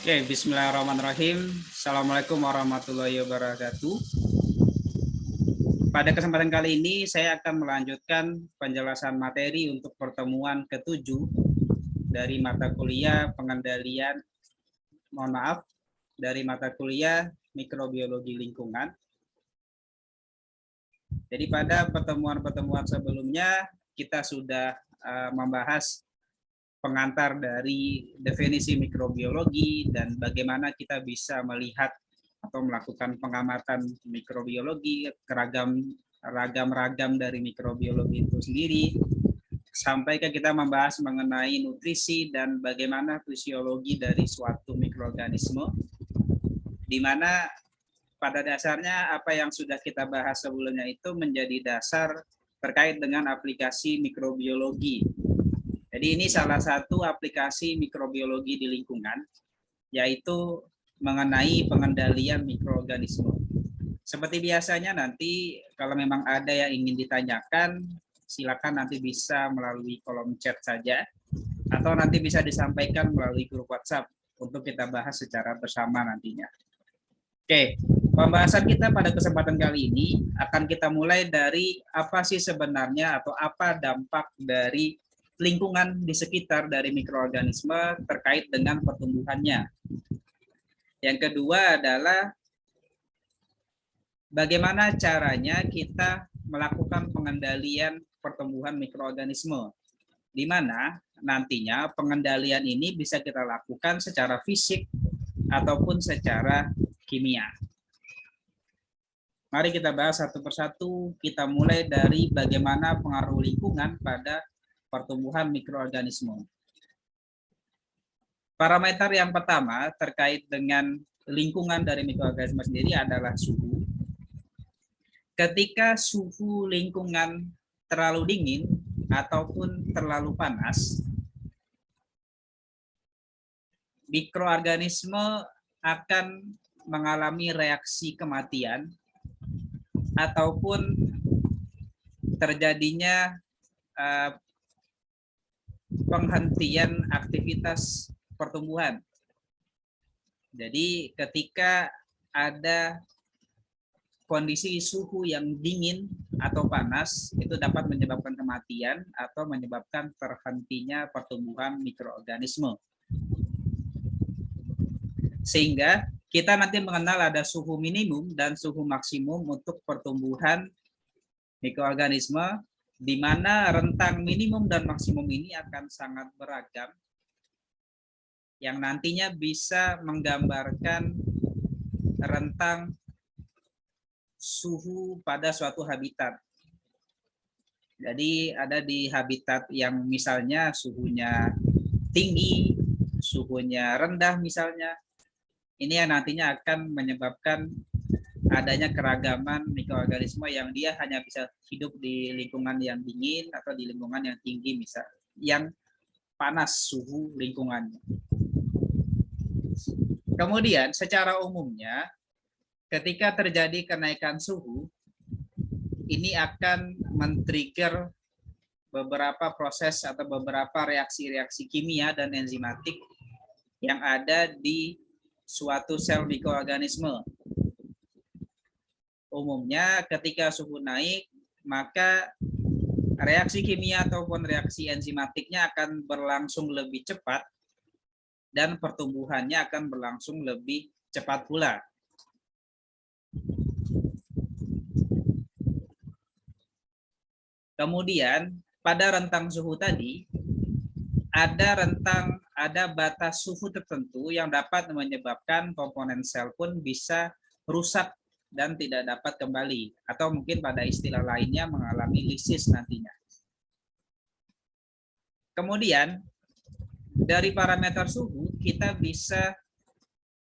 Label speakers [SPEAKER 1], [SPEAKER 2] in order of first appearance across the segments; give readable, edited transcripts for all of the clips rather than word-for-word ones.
[SPEAKER 1] Oke, bismillahirrahmanirrahim. Assalamualaikum warahmatullahi wabarakatuh. Pada kesempatan kali ini, saya akan melanjutkan penjelasan materi untuk pertemuan ke-7 dari mata kuliah pengendalian, dari mata kuliah mikrobiologi lingkungan. Jadi pada pertemuan-pertemuan sebelumnya, kita sudah membahas pengantar dari definisi mikrobiologi dan bagaimana kita bisa melihat atau melakukan pengamatan mikrobiologi, ragam dari mikrobiologi itu sendiri, sampai ke kita membahas mengenai nutrisi dan bagaimana fisiologi dari suatu mikroorganisme, di mana pada dasarnya apa yang sudah kita bahas sebelumnya itu menjadi dasar terkait dengan aplikasi mikrobiologi. Jadi ini salah satu aplikasi mikrobiologi di lingkungan, yaitu mengenai pengendalian mikroorganisme. Seperti biasanya nanti kalau memang ada yang ingin ditanyakan, silakan nanti bisa melalui kolom chat saja, atau nanti bisa disampaikan melalui grup WhatsApp untuk kita bahas secara bersama nantinya. Oke, pembahasan kita pada kesempatan kali ini akan kita mulai dari apa sih sebenarnya atau apa dampak dari lingkungan di sekitar dari mikroorganisme terkait dengan pertumbuhannya. Yang kedua adalah bagaimana caranya kita melakukan pengendalian pertumbuhan mikroorganisme, di mana nantinya pengendalian ini bisa kita lakukan secara fisik ataupun secara kimia. Mari kita bahas satu persatu, kita mulai dari bagaimana pengaruh lingkungan pada pertumbuhan mikroorganisme. Parameter yang pertama terkait dengan lingkungan dari mikroorganisme sendiri adalah suhu. Ketika suhu lingkungan terlalu dingin ataupun terlalu panas, mikroorganisme akan mengalami reaksi kematian ataupun terjadinya penghentian aktivitas pertumbuhan. Jadi ketika ada kondisi suhu yang dingin atau panas, itu dapat menyebabkan kematian atau menyebabkan terhentinya pertumbuhan mikroorganisme. Sehingga kita nanti mengenal ada suhu minimum dan suhu maksimum untuk pertumbuhan mikroorganisme, di mana rentang minimum dan maksimum ini akan sangat beragam, yang nantinya bisa menggambarkan rentang suhu pada suatu habitat. Jadi ada di habitat yang misalnya suhunya tinggi, suhunya rendah misalnya, ini yang nantinya akan menyebabkan adanya keragaman mikroorganisme yang dia hanya bisa hidup di lingkungan yang dingin atau di lingkungan yang tinggi, misal yang panas suhu lingkungannya. Kemudian secara umumnya ketika terjadi kenaikan suhu, ini akan men-trigger beberapa proses atau beberapa reaksi-reaksi kimia dan enzimatik yang ada di suatu sel mikroorganisme. Umumnya ketika suhu naik, maka reaksi kimia ataupun reaksi enzimatiknya akan berlangsung lebih cepat dan pertumbuhannya akan berlangsung lebih cepat pula. Kemudian pada rentang suhu tadi ada batas suhu tertentu yang dapat menyebabkan komponen sel pun bisa rusak dan tidak dapat kembali, atau mungkin pada istilah lainnya mengalami lisis nantinya. Kemudian dari parameter suhu kita bisa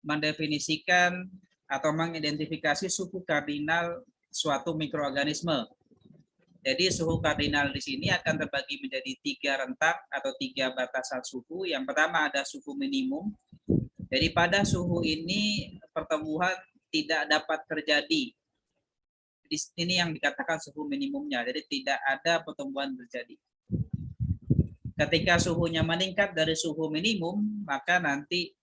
[SPEAKER 1] mendefinisikan atau mengidentifikasi suhu kardinal suatu mikroorganisme. Jadi suhu kardinal di sini akan terbagi menjadi 3 rentang atau 3 batasan suhu. Yang pertama ada suhu minimum. Jadi pada suhu ini pertumbuhan tidak dapat terjadi. Di sini yang dikatakan suhu minimumnya. Jadi tidak ada pertumbuhan terjadi. Ketika suhunya meningkat dari suhu minimum, maka nanti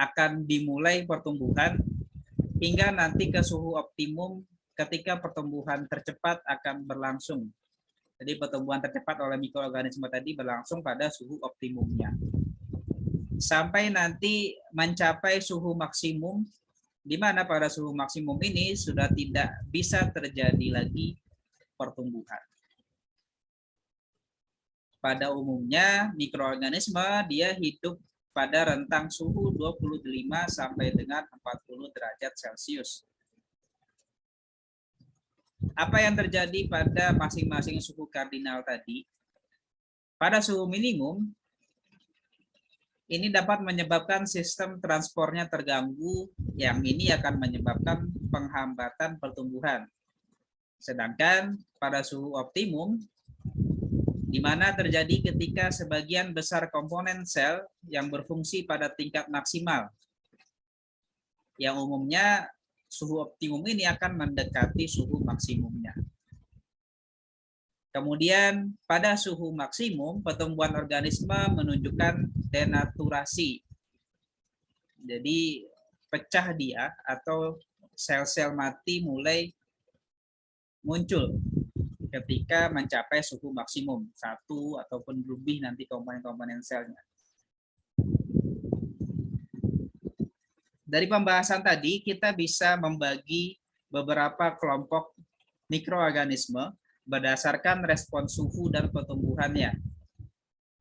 [SPEAKER 1] akan dimulai pertumbuhan hingga nanti ke suhu optimum ketika pertumbuhan tercepat akan berlangsung. Jadi pertumbuhan tercepat oleh mikroorganisme tadi berlangsung pada suhu optimumnya. Sampai nanti mencapai suhu maksimum, di mana pada suhu maksimum ini sudah tidak bisa terjadi lagi pertumbuhan. Pada umumnya mikroorganisme dia hidup pada rentang suhu 25 sampai dengan 40 derajat Celcius. Apa yang terjadi pada masing-masing suhu kardinal tadi? Pada suhu minimum, ini dapat menyebabkan sistem transportnya terganggu, yang ini akan menyebabkan penghambatan pertumbuhan. Sedangkan pada suhu optimum, di mana terjadi ketika sebagian besar komponen sel yang berfungsi pada tingkat maksimal. Yang umumnya suhu optimum ini akan mendekati suhu maksimumnya. Kemudian pada suhu maksimum, pertumbuhan organisme menunjukkan denaturasi. Jadi pecah dia atau sel-sel mati mulai muncul ketika mencapai suhu maksimum, 1 ataupun lebih nanti komponen-komponen selnya. Dari pembahasan tadi, kita bisa membagi beberapa kelompok mikroorganisme berdasarkan respon suhu dan pertumbuhannya.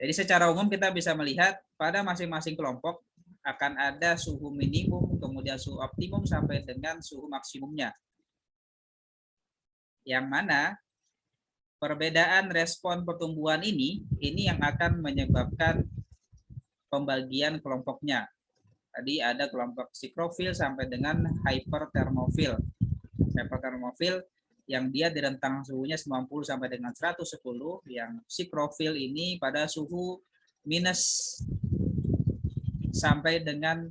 [SPEAKER 1] Jadi secara umum kita bisa melihat pada masing-masing kelompok akan ada suhu minimum, kemudian suhu optimum sampai dengan suhu maksimumnya. Yang mana perbedaan respon pertumbuhan ini yang akan menyebabkan pembagian kelompoknya. Tadi ada kelompok sikrofil sampai dengan hypertermofil. Hypertermofil yang dia di rentang suhunya 90 sampai dengan 110, yang sikrofil ini pada suhu minus sampai dengan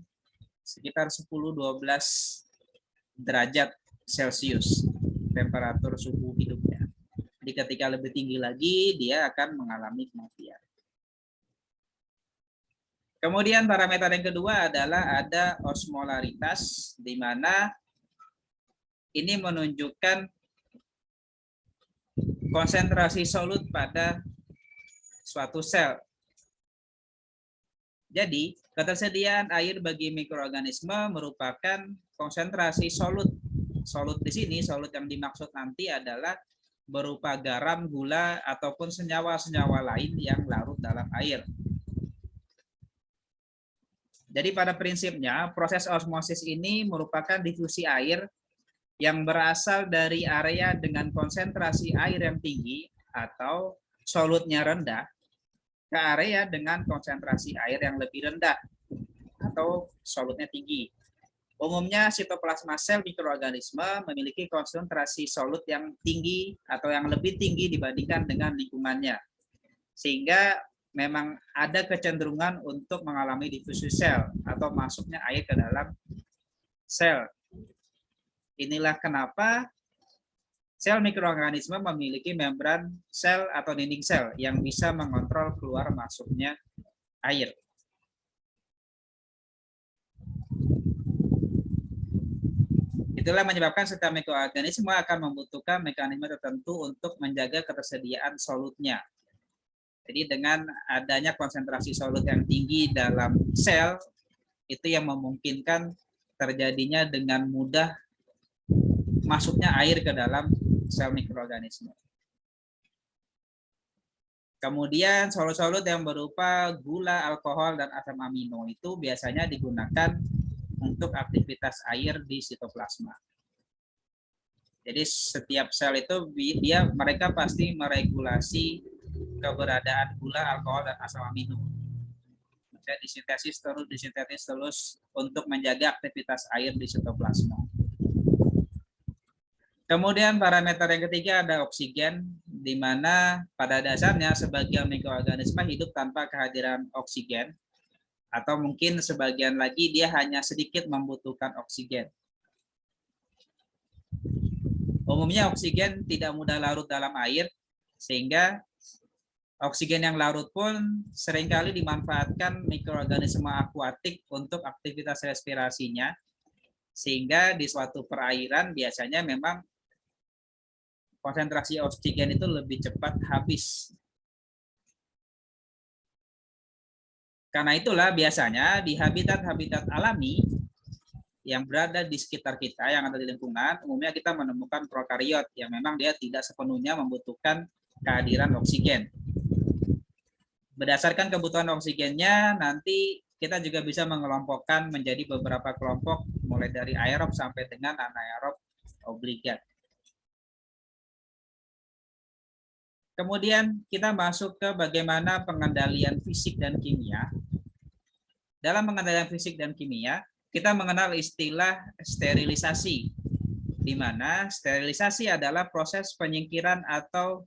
[SPEAKER 1] sekitar 10-12 derajat Celcius temperatur suhu hidupnya. Jadi ketika lebih tinggi lagi, dia akan mengalami kematian. Kemudian parameter yang kedua adalah ada osmolaritas, di mana ini menunjukkan konsentrasi solut pada suatu sel. Jadi, ketersediaan air bagi mikroorganisme merupakan konsentrasi solut. Solut di sini, solut yang dimaksud nanti adalah berupa garam, gula, ataupun senyawa-senyawa lain yang larut dalam air. Jadi pada prinsipnya, proses osmosis ini merupakan difusi air yang berasal dari area dengan konsentrasi air yang tinggi atau solutnya rendah ke area dengan konsentrasi air yang lebih rendah atau solutnya tinggi. Umumnya sitoplasma sel mikroorganisme memiliki konsentrasi solut yang tinggi atau yang lebih tinggi dibandingkan dengan lingkungannya. Sehingga memang ada kecenderungan untuk mengalami difusi sel atau masuknya air ke dalam sel. Inilah kenapa sel mikroorganisme memiliki membran sel atau dinding sel yang bisa mengontrol keluar masuknya air. Itulah menyebabkan setiap mikroorganisme akan membutuhkan mekanisme tertentu untuk menjaga ketersediaan solutnya. Jadi dengan adanya konsentrasi solut yang tinggi dalam sel, itu yang memungkinkan terjadinya dengan mudah masuknya air ke dalam sel mikroorganisme. Kemudian solut-solut yang berupa gula, alkohol, dan asam amino itu biasanya digunakan untuk aktivitas air di sitoplasma. Jadi setiap sel itu mereka pasti meregulasi keberadaan gula, alkohol, dan asam amino. Maka disintesis terus untuk menjaga aktivitas air di sitoplasma. Kemudian parameter yang ketiga ada oksigen, di mana pada dasarnya sebagian mikroorganisme hidup tanpa kehadiran oksigen, atau mungkin sebagian lagi dia hanya sedikit membutuhkan oksigen. Umumnya oksigen tidak mudah larut dalam air, sehingga Oksigen yang larut pun seringkali dimanfaatkan mikroorganisme akuatik untuk aktivitas respirasinya, sehingga di suatu perairan biasanya memang konsentrasi oksigen itu lebih cepat habis. Karena itulah biasanya di habitat-habitat alami yang berada di sekitar kita, yang ada di lingkungan, umumnya kita menemukan prokariot yang memang dia tidak sepenuhnya membutuhkan kehadiran oksigen. Berdasarkan kebutuhan oksigennya, nanti kita juga bisa mengelompokkan menjadi beberapa kelompok, mulai dari aerob sampai dengan anaerob obligat. Kemudian kita masuk ke bagaimana pengendalian fisik dan kimia. Dalam pengendalian fisik dan kimia, kita mengenal istilah sterilisasi, di mana sterilisasi adalah proses penyingkiran atau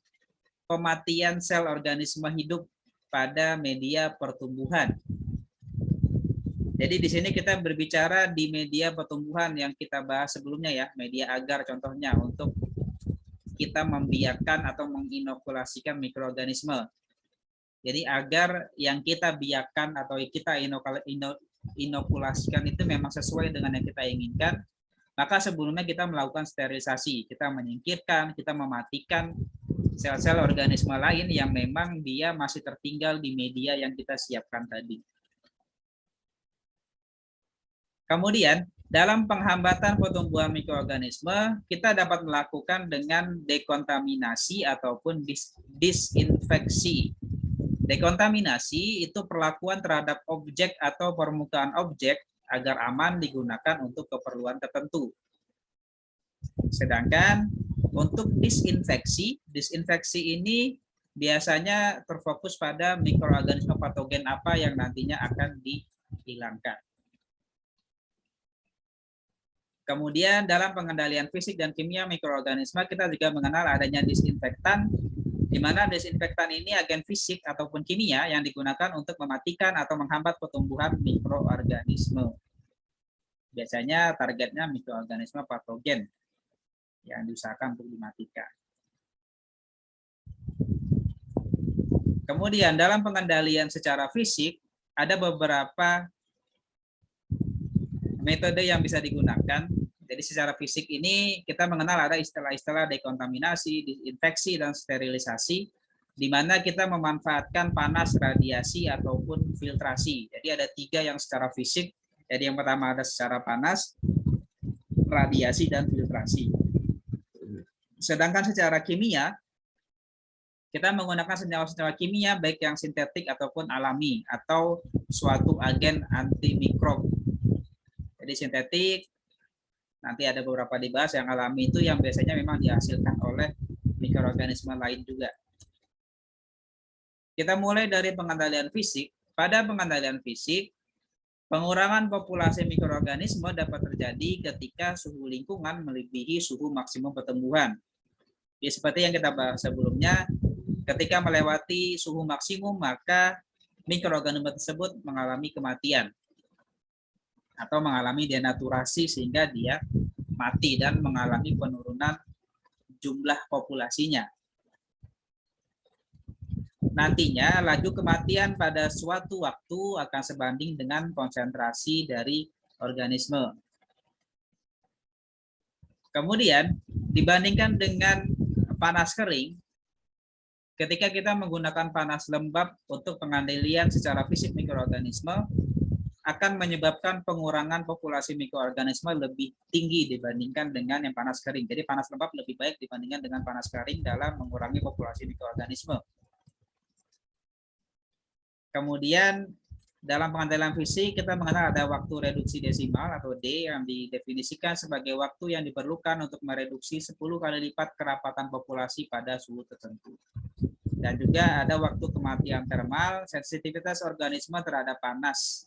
[SPEAKER 1] pematian sel organisme hidup pada media pertumbuhan. Jadi di sini kita berbicara di media pertumbuhan yang kita bahas sebelumnya ya, media agar contohnya untuk kita membiarkan atau menginokulasikan mikroorganisme. Jadi agar yang kita biarkan atau kita inokulasikan itu memang sesuai dengan yang kita inginkan, maka sebelumnya kita melakukan sterilisasi, kita menyingkirkan, kita mematikan sel-sel organisme lain yang memang dia masih tertinggal di media yang kita siapkan tadi. Kemudian, dalam penghambatan pertumbuhan mikroorganisme, kita dapat melakukan dengan dekontaminasi ataupun disinfeksi. Dekontaminasi itu perlakuan terhadap objek atau permukaan objek agar aman digunakan untuk keperluan tertentu. Sedangkan untuk disinfeksi ini biasanya terfokus pada mikroorganisme patogen apa yang nantinya akan dihilangkan. Kemudian dalam pengendalian fisik dan kimia mikroorganisme kita juga mengenal adanya disinfektan, di mana disinfektan ini agen fisik ataupun kimia yang digunakan untuk mematikan atau menghambat pertumbuhan mikroorganisme. Biasanya targetnya mikroorganisme patogen yang diusahakan untuk dimatikan. Kemudian dalam pengendalian secara fisik ada beberapa metode yang bisa digunakan. Jadi secara fisik ini kita mengenal ada istilah-istilah dekontaminasi, disinfeksi, dan sterilisasi, di mana kita memanfaatkan panas, radiasi, ataupun filtrasi. Jadi ada 3 yang secara fisik. Jadi yang pertama ada secara panas, radiasi, dan filtrasi. Sedangkan secara kimia, kita menggunakan senyawa-senyawa kimia baik yang sintetik ataupun alami, atau suatu agen anti mikrob. Jadi sintetik, nanti ada beberapa dibahas, yang alami itu yang biasanya memang dihasilkan oleh mikroorganisme lain juga. Kita mulai dari pengendalian fisik. Pada pengendalian fisik, pengurangan populasi mikroorganisme dapat terjadi ketika suhu lingkungan melebihi suhu maksimum pertumbuhan. Ya, seperti yang kita bahas sebelumnya, ketika melewati suhu maksimum, maka mikroorganisme tersebut mengalami kematian atau mengalami denaturasi sehingga dia mati dan mengalami penurunan jumlah populasinya. Nantinya laju kematian pada suatu waktu akan sebanding dengan konsentrasi dari organisme. Kemudian dibandingkan dengan panas kering, ketika kita menggunakan panas lembab untuk pengendalian secara fisik mikroorganisme, akan menyebabkan pengurangan populasi mikroorganisme lebih tinggi dibandingkan dengan yang panas kering. Jadi panas lembab lebih baik dibandingkan dengan panas kering dalam mengurangi populasi mikroorganisme. Kemudian dalam pengendalian fisik kita mengenal ada waktu reduksi desimal atau D yang didefinisikan sebagai waktu yang diperlukan untuk mereduksi 10 kali lipat kerapatan populasi pada suhu tertentu. Dan juga ada waktu kematian termal, sensitivitas organisme terhadap panas.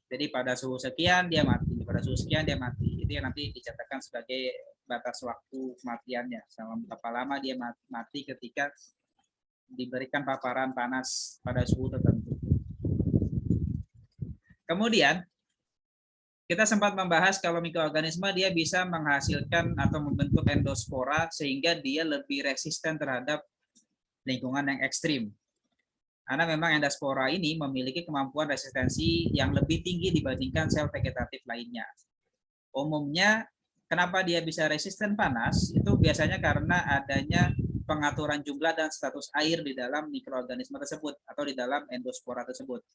[SPEAKER 1] Jadi pada suhu sekian dia mati, pada suhu sekian dia mati. Itu yang nanti dicatatkan sebagai batas waktu kematiannya. Selama berapa lama dia mati ketika diberikan paparan panas pada suhu tertentu. Kemudian kita sempat membahas kalau mikroorganisme dia bisa menghasilkan atau membentuk endospora sehingga dia lebih resisten terhadap lingkungan yang ekstrim. Karena memang endospora ini memiliki kemampuan resistensi yang lebih tinggi dibandingkan sel vegetatif lainnya. Umumnya, kenapa dia bisa resisten panas? Itu biasanya karena adanya pengaturan jumlah dan status air di dalam mikroorganisme tersebut atau di dalam endospora tersebut.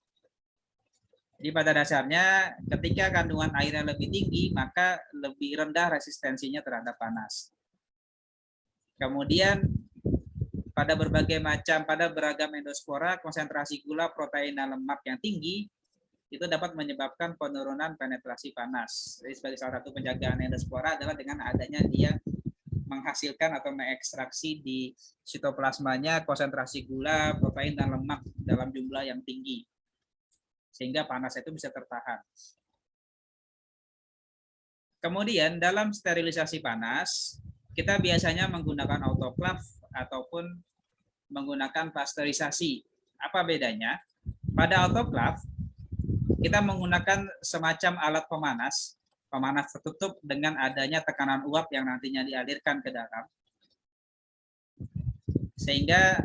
[SPEAKER 1] Jadi pada dasarnya ketika kandungan airnya lebih tinggi, maka lebih rendah resistensinya terhadap panas. Kemudian pada beragam endospora, konsentrasi gula, protein, dan lemak yang tinggi itu dapat menyebabkan penurunan penetrasi panas. Jadi sebagai salah satu penjagaan endospora adalah dengan adanya dia menghasilkan atau mengekstraksi di sitoplasmanya konsentrasi gula, protein, dan lemak dalam jumlah yang tinggi. Sehingga panas itu bisa tertahan. Kemudian dalam sterilisasi panas, kita biasanya menggunakan autoklaf ataupun menggunakan pasteurisasi. Apa bedanya? Pada autoklaf, kita menggunakan semacam alat pemanas tertutup dengan adanya tekanan uap yang nantinya dialirkan ke dalam. Sehingga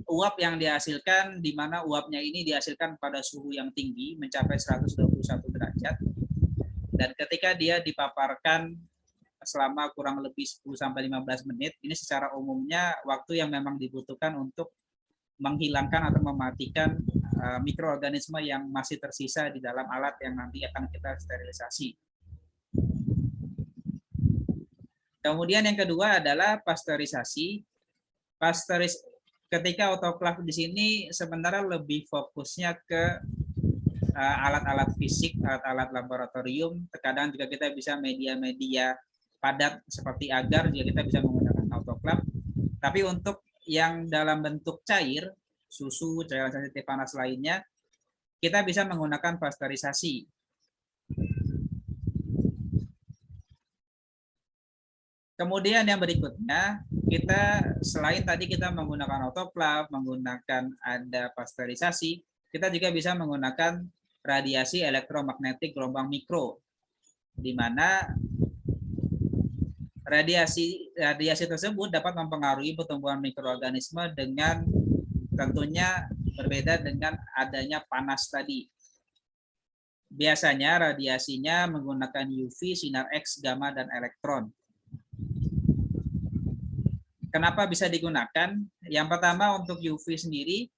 [SPEAKER 1] uap yang dihasilkan, di mana uapnya ini dihasilkan pada suhu yang tinggi, mencapai 121 derajat. Dan ketika dia dipaparkan selama kurang lebih 10-15 menit, ini secara umumnya waktu yang memang dibutuhkan untuk menghilangkan atau mematikan mikroorganisme yang masih tersisa di dalam alat yang nanti akan kita sterilisasi. Kemudian yang kedua adalah pasteurisasi. Ketika autoklaf di sini sebenarnya lebih fokusnya ke alat-alat fisik, alat-alat laboratorium. Terkadang juga kita bisa media-media padat seperti agar juga kita bisa menggunakan autoklaf. Tapi untuk yang dalam bentuk cair, susu, cairan sensitif panas lainnya, kita bisa menggunakan pasteurisasi. Kemudian yang berikutnya, kita selain tadi kita menggunakan autoklaf, menggunakan ada pasteurisasi, kita juga bisa menggunakan radiasi elektromagnetik gelombang mikro, di mana radiasi tersebut dapat mempengaruhi pertumbuhan mikroorganisme dengan tentunya berbeda dengan adanya panas tadi. Biasanya radiasinya menggunakan UV, sinar X, gamma, dan elektron. Kenapa bisa digunakan? Yang pertama untuk UV sendiri,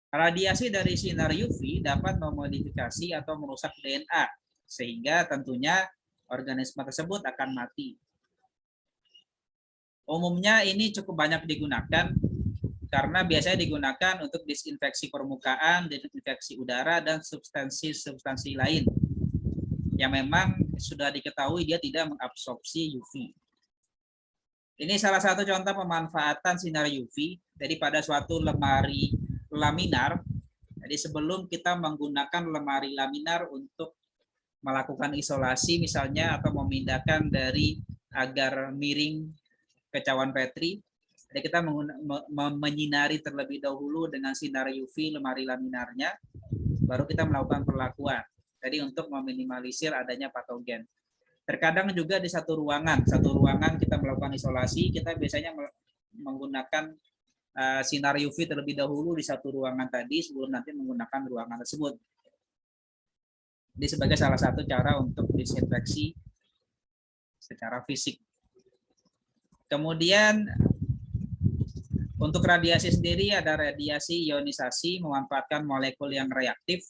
[SPEAKER 1] radiasi dari sinar UV dapat memodifikasi atau merusak DNA, sehingga tentunya organisme tersebut akan mati. Umumnya ini cukup banyak digunakan karena biasanya digunakan untuk disinfeksi permukaan, desinfeksi udara, dan substansi-substansi lain yang memang sudah diketahui dia tidak mengabsorpsi UV. Ini salah satu contoh pemanfaatan sinar UV. Jadi pada suatu lemari laminar, jadi sebelum kita menggunakan lemari laminar untuk melakukan isolasi misalnya atau memindahkan dari agar miring ke cawan Petri, jadi kita menyinari terlebih dahulu dengan sinar UV lemari laminarnya, baru kita melakukan perlakuan. Jadi untuk meminimalisir adanya patogen. Terkadang juga di satu ruangan kita melakukan isolasi, kita biasanya menggunakan sinar UV terlebih dahulu di satu ruangan tadi sebelum nanti menggunakan ruangan tersebut. Jadi sebagai salah satu cara untuk disinfeksi secara fisik. Kemudian untuk radiasi sendiri ada radiasi ionisasi memanfaatkan molekul yang reaktif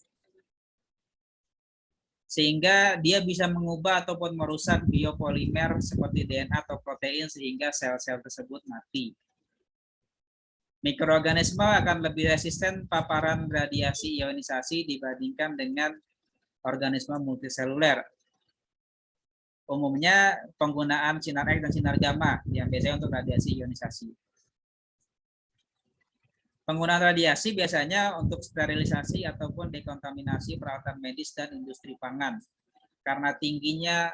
[SPEAKER 1] sehingga dia bisa mengubah ataupun merusak biopolimer seperti DNA atau protein sehingga sel-sel tersebut mati. Mikroorganisme akan lebih resisten paparan radiasi ionisasi dibandingkan dengan organisme multiseluler. Umumnya penggunaan sinar X dan sinar gamma yang biasanya untuk radiasi ionisasi. Penggunaan radiasi biasanya untuk sterilisasi ataupun dekontaminasi peralatan medis dan industri pangan. Karena tingginya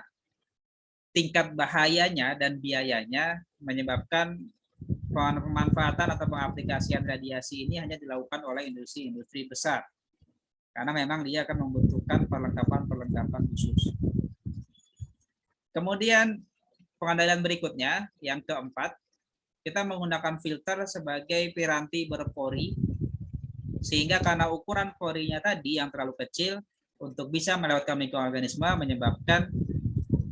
[SPEAKER 1] tingkat bahayanya dan biayanya menyebabkan pemanfaatan atau pengaplikasian radiasi ini hanya dilakukan oleh industri-industri besar. Karena memang dia akan membutuhkan perlengkapan khusus. Kemudian pengendalian berikutnya, yang keempat, kita menggunakan filter sebagai piranti berpori, sehingga karena ukuran porinya tadi yang terlalu kecil, untuk bisa melewatkan mikroorganisme menyebabkan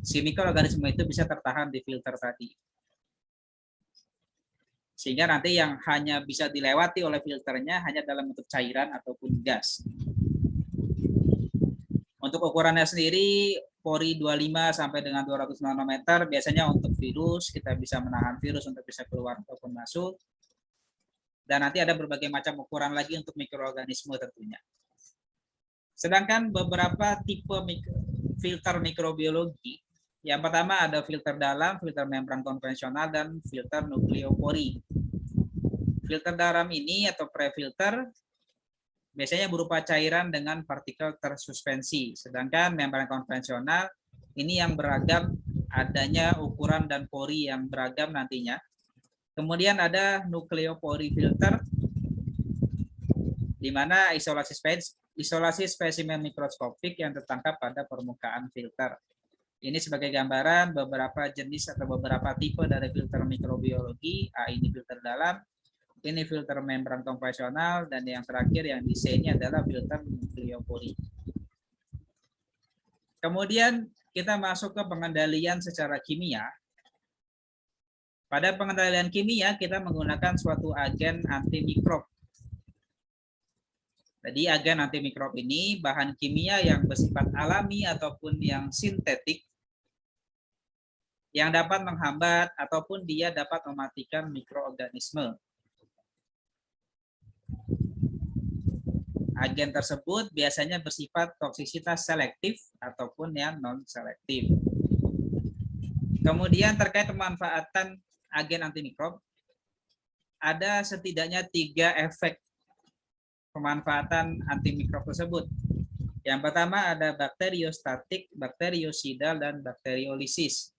[SPEAKER 1] si mikroorganisme itu bisa tertahan di filter tadi. Sehingga nanti yang hanya bisa dilewati oleh filternya hanya dalam bentuk cairan ataupun gas. Untuk ukurannya sendiri, pori 25 sampai dengan 200 nanometer, biasanya untuk virus, kita bisa menahan virus untuk bisa keluar ataupun masuk. Dan nanti ada berbagai macam ukuran lagi untuk mikroorganisme tentunya. Sedangkan beberapa tipe filter mikrobiologi, yang pertama ada filter dalam, filter membran konvensional, dan filter nukleopori. Filter dalam ini atau pre-filter biasanya berupa cairan dengan partikel tersuspensi. Sedangkan membran konvensional ini yang beragam, adanya ukuran dan pori yang beragam nantinya. Kemudian ada nukleopori filter, di mana isolasi spesimen mikroskopik yang tertangkap pada permukaan filter. Ini sebagai gambaran beberapa jenis atau beberapa tipe dari filter mikrobiologi. Ini filter dalam, ini filter membran konvensional, dan yang terakhir yang di C ini adalah filter nukleopori. Kemudian kita masuk ke pengendalian secara kimia. Pada pengendalian kimia kita menggunakan suatu agen antimikrob. Jadi agen antimikrob ini bahan kimia yang bersifat alami ataupun yang sintetik, yang dapat menghambat ataupun dia dapat mematikan mikroorganisme. Agen tersebut biasanya bersifat toksisitas selektif ataupun yang non-selektif. Kemudian terkait pemanfaatan agen antimikrob, ada setidaknya 3 efek pemanfaatan antimikrob tersebut. Yang pertama ada bakteriostatik, bakteriosidal, dan bakteriolisis.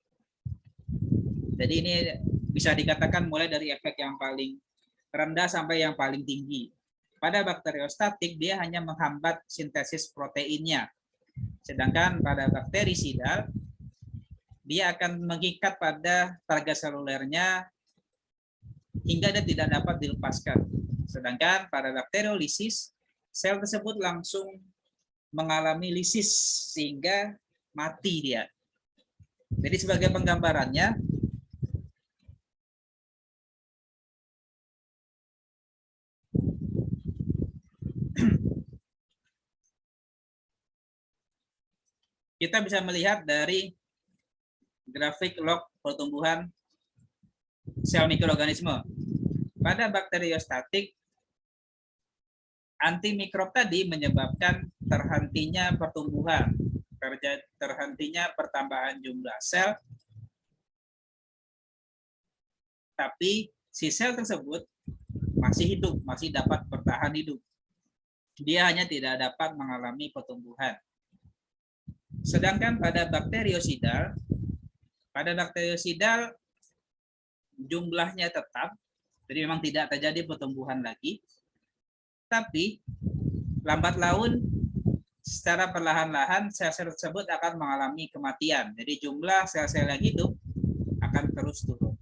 [SPEAKER 1] Jadi ini bisa dikatakan mulai dari efek yang paling rendah sampai yang paling tinggi. Pada bakteriostatik dia hanya menghambat sintesis proteinnya. Sedangkan pada bakterisidal dia akan mengikat pada targa selulernya hingga dia tidak dapat dilepaskan. Sedangkan pada bakteriolisis sel tersebut langsung mengalami lisis sehingga mati dia. Jadi sebagai penggambarannya, kita bisa melihat dari grafik log pertumbuhan sel mikroorganisme. Pada bakteriostatik, antimikrob tadi menyebabkan terhentinya pertumbuhan, terhentinya pertambahan jumlah sel, tapi si sel tersebut masih hidup, masih dapat bertahan hidup. Dia hanya tidak dapat mengalami pertumbuhan. Sedangkan pada bakteriosidal jumlahnya tetap, jadi memang tidak terjadi pertumbuhan lagi, tapi lambat laun secara perlahan-lahan sel-sel tersebut akan mengalami kematian. Jadi jumlah sel-sel yang hidup akan terus turun.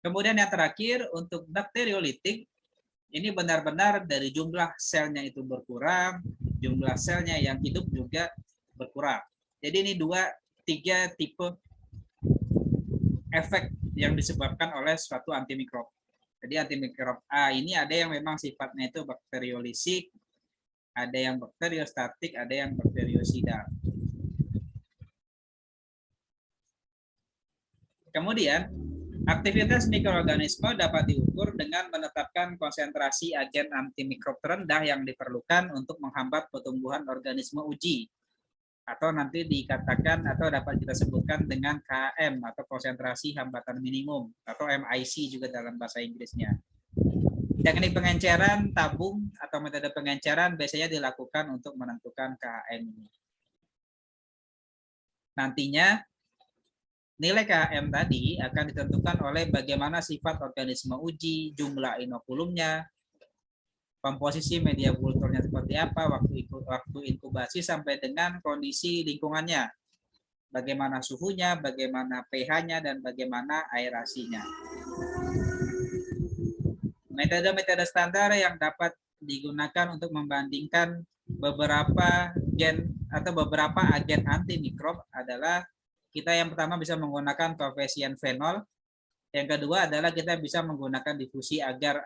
[SPEAKER 1] Kemudian yang terakhir untuk bakteriolitik, ini benar-benar dari jumlah selnya itu berkurang, jumlah selnya yang hidup juga berkurang. Jadi ini 3 tipe efek yang disebabkan oleh suatu antimikrob. Jadi antimikrob A ini ada yang memang sifatnya itu bakteriolisik, ada yang bakteriostatik, ada yang bakteriosidal. Kemudian aktivitas mikroorganisme dapat diukur dengan menetapkan konsentrasi agen antimikrob terendah yang diperlukan untuk menghambat pertumbuhan organisme uji. Atau nanti dikatakan atau dapat kita sebutkan dengan KM atau konsentrasi hambatan minimum atau MIC juga dalam bahasa Inggrisnya. Teknik pengenceran tabung atau metode pengenceran biasanya dilakukan untuk menentukan KM ini. Nantinya nilai KM tadi akan ditentukan oleh bagaimana sifat organisme uji, jumlah inokulumnya, komposisi media kulturnya seperti apa, waktu inkubasi sampai dengan kondisi lingkungannya. bagaimana suhunya, bagaimana pH-nya, dan bagaimana aerasinya. Metode-metode standar yang dapat digunakan untuk membandingkan beberapa gen atau beberapa agen antimikrob adalah kita yang pertama bisa menggunakan koefisien fenol, yang kedua adalah kita bisa menggunakan difusi agar,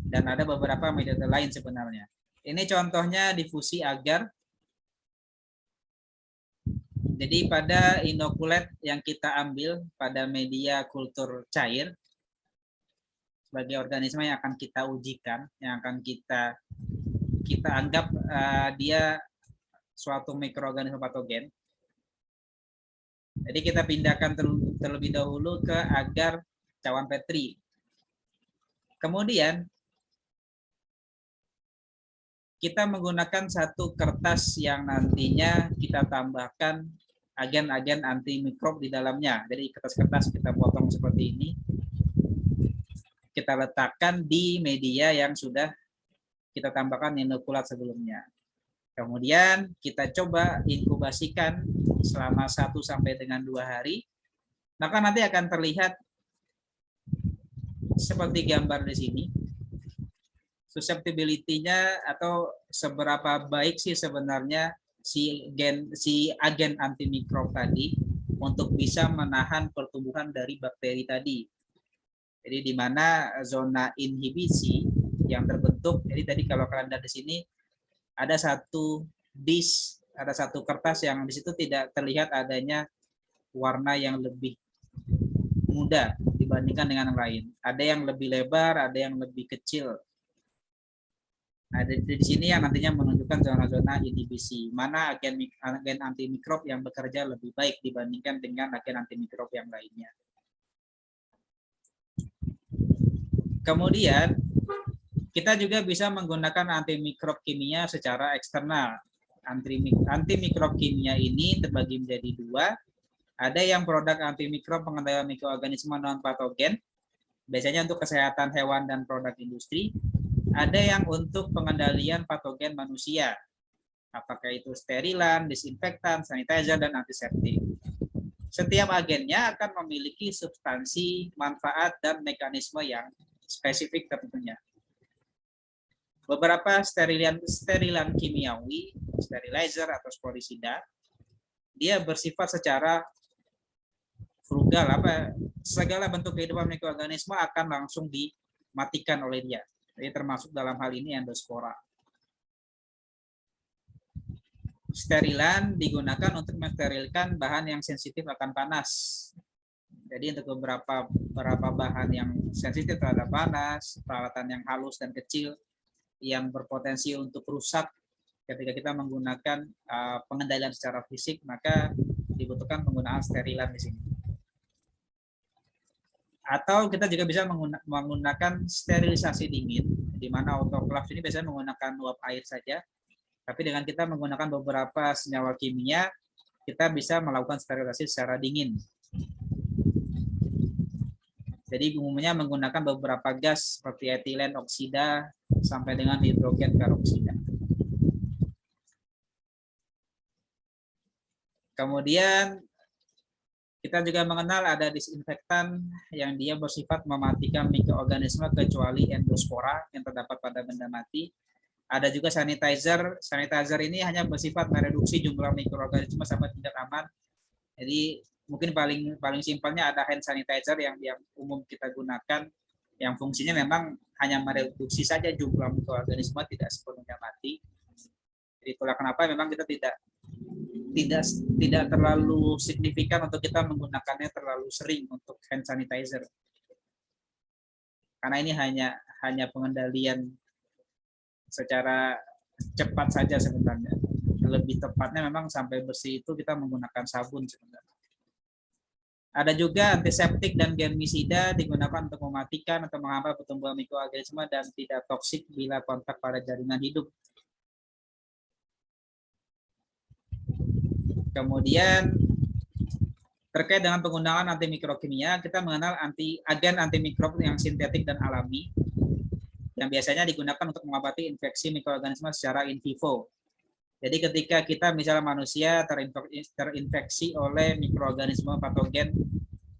[SPEAKER 1] dan ada beberapa metode lain sebenarnya. Ini contohnya difusi agar. Jadi pada inokulat yang kita ambil pada media kultur cair sebagai organisme yang akan kita ujikan, yang akan kita anggap dia suatu mikroorganisme patogen. Jadi kita pindahkan terlebih dahulu ke agar cawan Petri. Kemudian kita menggunakan satu kertas yang nantinya kita tambahkan agen-agen antimikrob di dalamnya. Jadi kertas-kertas kita potong seperti ini. Kita letakkan di media yang sudah kita tambahkan inokulat sebelumnya. Kemudian kita coba inkubasikan selama 1 sampai dengan 2 hari. Maka nanti akan terlihat seperti gambar di sini. Susceptibility-nya atau seberapa baik sih sebenarnya si agen antimikrob tadi untuk bisa menahan pertumbuhan dari bakteri tadi. Jadi di mana zona inhibisi yang terbentuk, jadi tadi kalau kalian lihat di sini ada satu disk, ada satu kertas yang di situ tidak terlihat adanya warna yang lebih muda dibandingkan dengan yang lain. Ada yang lebih lebar, ada yang lebih kecil. Nah, di sini yang nantinya menunjukkan zona-zona inhibisi, mana agen antimikrob yang bekerja lebih baik dibandingkan dengan agen antimikrob yang lainnya. Kemudian, kita juga bisa menggunakan antimikrob kimia secara eksternal. Antimikrob kimia ini terbagi menjadi 2. Ada yang produk antimikrob pengendalian mikroorganisme non-patogen, biasanya untuk kesehatan hewan dan produk industri. Ada yang untuk pengendalian patogen manusia, apakah itu sterilan, disinfektan, sanitizer, dan antiseptik. Setiap agennya akan memiliki substansi, manfaat, dan mekanisme yang spesifik tentunya. Beberapa sterilan kimiawi, sterilizer atau sporisida, dia bersifat secara frugal, segala bentuk kehidupan mikroorganisme akan langsung dimatikan oleh dia. Jadi termasuk dalam hal ini endospora. Sterilan digunakan untuk mensterilkan bahan yang sensitif akan panas. Jadi untuk beberapa bahan yang sensitif terhadap panas, peralatan yang halus dan kecil yang berpotensi untuk rusak ketika kita menggunakan pengendalian secara fisik, maka dibutuhkan penggunaan sterilan di sini. Atau kita juga bisa menggunakan sterilisasi dingin, di mana autoclave ini biasanya menggunakan uap air saja, tapi dengan kita menggunakan beberapa senyawa kimia, kita bisa melakukan sterilisasi secara dingin. Jadi umumnya menggunakan beberapa gas seperti etilen oksida sampai dengan hidrogen peroksida. Kemudian kita juga mengenal ada disinfektan yang dia bersifat mematikan mikroorganisme kecuali endospora yang terdapat pada benda mati. Ada juga sanitizer. Sanitizer ini hanya bersifat mereduksi jumlah mikroorganisme sampai tingkat aman. Jadi mungkin paling simpelnya ada hand sanitizer yang umum kita gunakan, yang fungsinya memang hanya mereduksi saja jumlah mikroorganisme, tidak sepenuhnya mati. Jadi itulah kenapa memang kita tidak terlalu signifikan untuk kita menggunakannya terlalu sering untuk hand sanitizer. Karena ini hanya pengendalian secara cepat saja sebenarnya. Lebih tepatnya memang sampai bersih itu kita menggunakan sabun sebenarnya. Ada juga antiseptik dan germisida digunakan untuk mematikan atau menghambat pertumbuhan mikroorganisme dan tidak toksik bila kontak pada jaringan hidup. Kemudian terkait dengan penggunaan antimikrokimia, kita mengenal agen antimikrob yang sintetik dan alami yang biasanya digunakan untuk mengobati infeksi mikroorganisme secara in vivo. Jadi ketika kita misalnya manusia terinfeksi oleh mikroorganisme patogen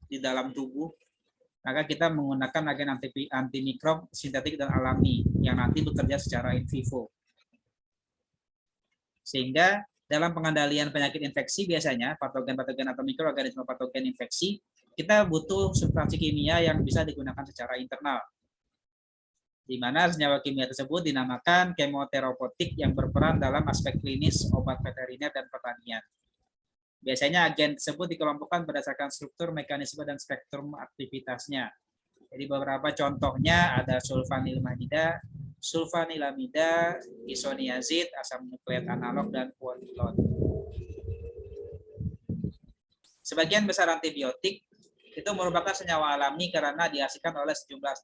[SPEAKER 1] di dalam tubuh, maka kita menggunakan agen antimikrob sintetik dan alami yang nanti bekerja secara in vivo. Sehingga dalam pengendalian penyakit infeksi biasanya patogen-patogen atau mikroorganisme patogen infeksi, kita butuh substansi kimia yang bisa digunakan secara internal, di mana senyawa kimia tersebut dinamakan kemoterapeutik yang berperan dalam aspek klinis obat veteriner dan pertanian. Biasanya agen tersebut dikelompokkan berdasarkan struktur, mekanisme, dan spektrum aktivitasnya. Jadi beberapa contohnya ada sulfanilamida, isoniazid, asam nukleat analog, dan quinolon. Sebagian besar antibiotik itu merupakan senyawa alami karena dihasilkan oleh sejumlah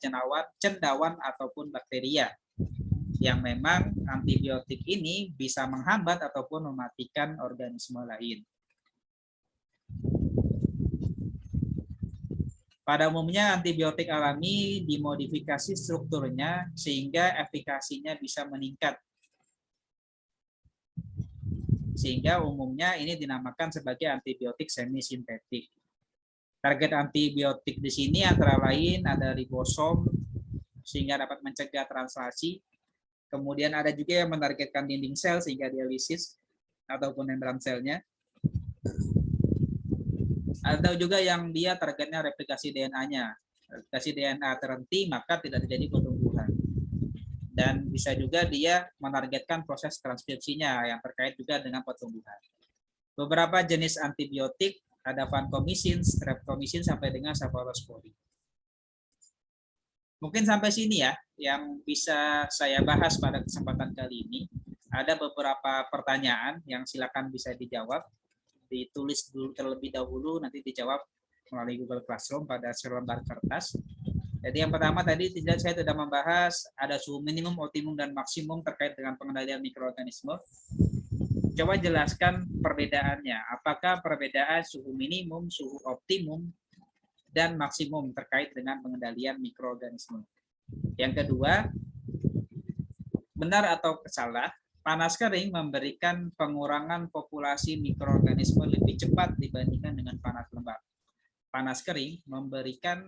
[SPEAKER 1] cendawan ataupun bakteria yang memang antibiotik ini bisa menghambat ataupun mematikan organisme lain. Pada umumnya antibiotik alami dimodifikasi strukturnya sehingga efikasinya bisa meningkat. Sehingga umumnya ini dinamakan sebagai antibiotik semi-sintetik. Target antibiotik di sini antara lain ada ribosom sehingga dapat mencegah translasi. Kemudian ada juga yang menargetkan dinding sel sehingga dialisis ataupun membran selnya. Ada juga yang dia targetnya replikasi DNA-nya. Replikasi DNA terhenti maka tidak terjadi pertumbuhan. Dan bisa juga dia menargetkan proses transkripsinya yang terkait juga dengan pertumbuhan. Beberapa jenis antibiotik ada vancomycin, streptomycin, sampai dengan cephalosporin. Mungkin sampai sini ya yang bisa saya bahas pada kesempatan kali ini. Ada beberapa pertanyaan yang silakan bisa dijawab. Ditulis dulu terlebih dahulu, nanti dijawab melalui Google Classroom pada selembar kertas. Jadi yang pertama tadi saya sudah membahas ada suhu minimum, optimum, dan maksimum terkait dengan pengendalian mikroorganisme. Coba jelaskan perbedaannya. Apakah perbedaan suhu minimum, suhu optimum, dan maksimum terkait dengan pengendalian mikroorganisme? Yang kedua, benar atau salah, panas kering memberikan pengurangan populasi mikroorganisme lebih cepat dibandingkan dengan panas lembab. Panas kering memberikan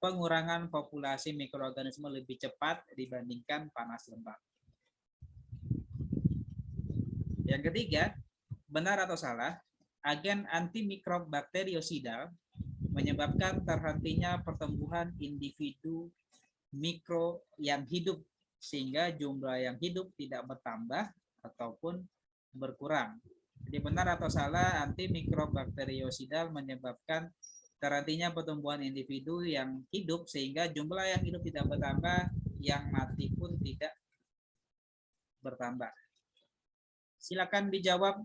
[SPEAKER 1] pengurangan populasi mikroorganisme lebih cepat dibandingkan panas lembab. Yang ketiga, benar atau salah, agen antimikrob bakteriosidal menyebabkan terhentinya pertumbuhan individu mikro yang hidup sehingga jumlah yang hidup tidak bertambah ataupun berkurang. Jadi benar atau salah, antimikrob bakteriosidal menyebabkan terhentinya pertumbuhan individu yang hidup sehingga jumlah yang hidup tidak bertambah, yang mati pun tidak bertambah. Silakan dijawab.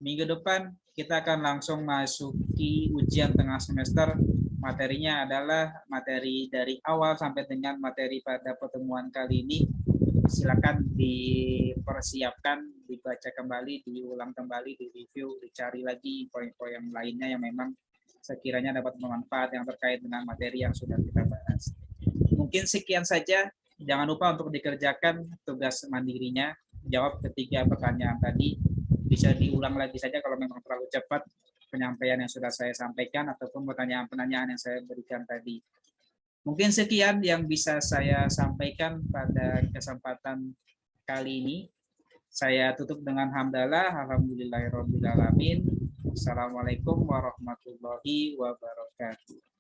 [SPEAKER 1] Minggu depan kita akan langsung masuki ujian tengah semester. Materinya adalah materi dari awal sampai dengan materi pada pertemuan kali ini. Silakan dipersiapkan, dibaca kembali, diulang kembali, direview, dicari lagi poin-poin yang lainnya yang memang sekiranya dapat bermanfaat yang terkait dengan materi yang sudah kita bahas. Mungkin sekian saja. Jangan lupa untuk dikerjakan tugas mandirinya. Jawab ketiga pertanyaan tadi. Bisa diulang lagi saja kalau memang terlalu cepat penyampaian yang sudah saya sampaikan ataupun pertanyaan-pertanyaan yang saya berikan tadi. Mungkin sekian yang bisa saya sampaikan pada kesempatan kali ini. Saya tutup dengan hamdalah. Alhamdulillahirrabbilalamin. Assalamualaikum warahmatullahi wabarakatuh.